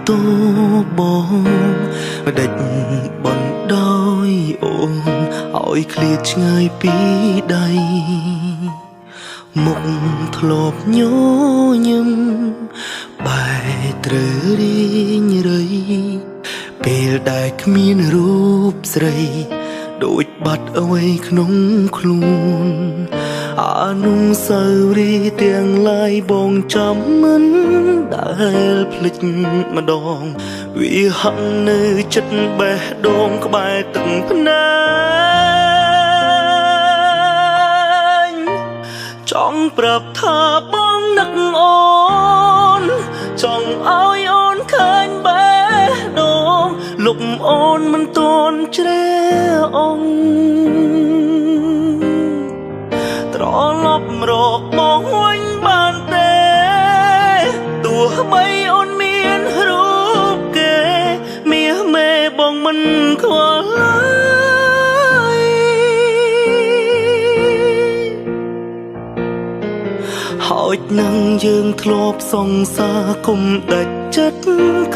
តបងដេចបណ្ដោយអូនឲ្យឃ្លាតឆ្ងាយពីដៃមុខធ្លាប់ញញឹមបែរត្រូវរីងរៃពេលដែលគ្មានរូបស្រីដូចបាត់អ្វីក្នុងខ្លួនអនុស្សាវរីយ៍ទាំងឡាយបងចាំមិនដែលភ្លេចម្ដងវាហាក់នៅចិត្តបេះដូងក្បែរទឹកភ្នែកចង់ប្រាប់ថាបងនឹកអូនចង់ឲ្យអូនឃើញបេះដូងលុបអូនមិនទាន់ជ្រះអងត្រឡប់រកបងវិញបានទេទោះបីអូនមានរូបគេមាសមេបងមិនខ្វល់ឡើយហើយនឹងយើងធ្លាប់សង្សារគុំដាច់ចិត្ត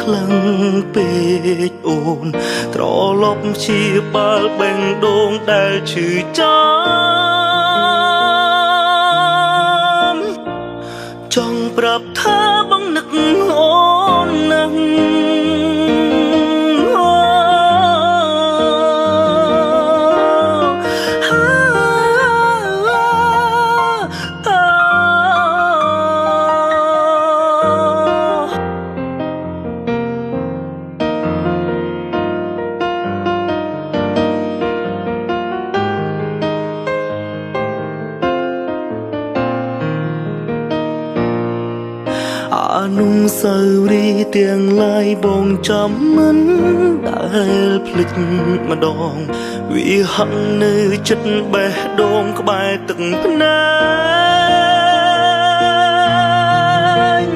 ខ្លាំងពេកអូនត្រឡប់ជាបាល់បេងដូងដែលឈឺចាំចង់ប្រាប់ថាបងនឹកអូនណាស់អនុស្សាវរីយ៍ទាំងឡាយបងចាំមិនដែលភ្លេចម្ដងវាហាក់នៅចិត្តបេះដូងក្បែរទឹកភ្នែក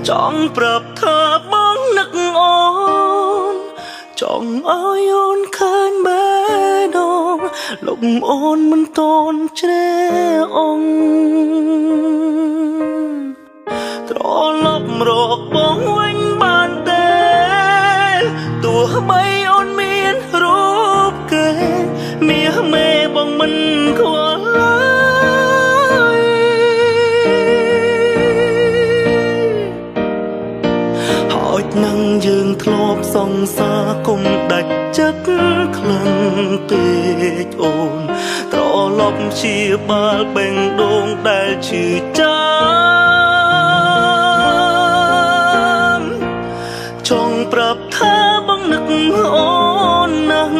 ចង់ប្រាប់ថាបងនឹកអូនចង់ឲ្យអូនឃើញបេះដូងលុបអូនមិនទាន់ជ្រះអងត្រឡប់រកបងវិញបានទេទោះបីអូនមានរូបគេមាសមេបងមិនខ្វល់ឡើយហើយនឹងយើងធ្លាប់សង្សារគុំដាច់ចិត្តខ្លាំងពេកអូនត្រឡប់ជាបាល់បេងដូងដែលឈឺចាំចង់ប្រាប់ថាបងនឹកអូនណាស់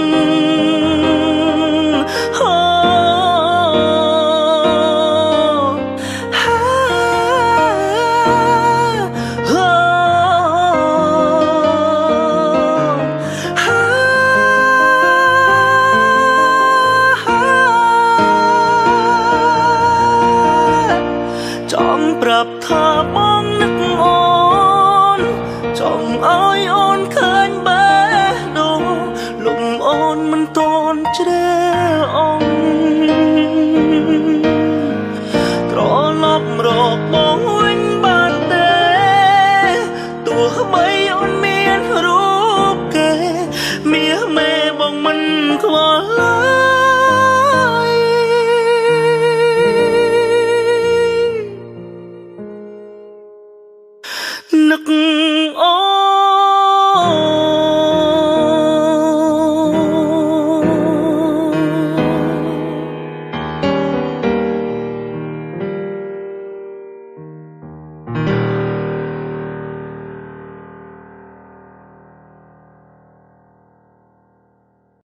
ចង់ប្រាប់ថាបងនឹកអូនចង់ឲ្យអូនឃ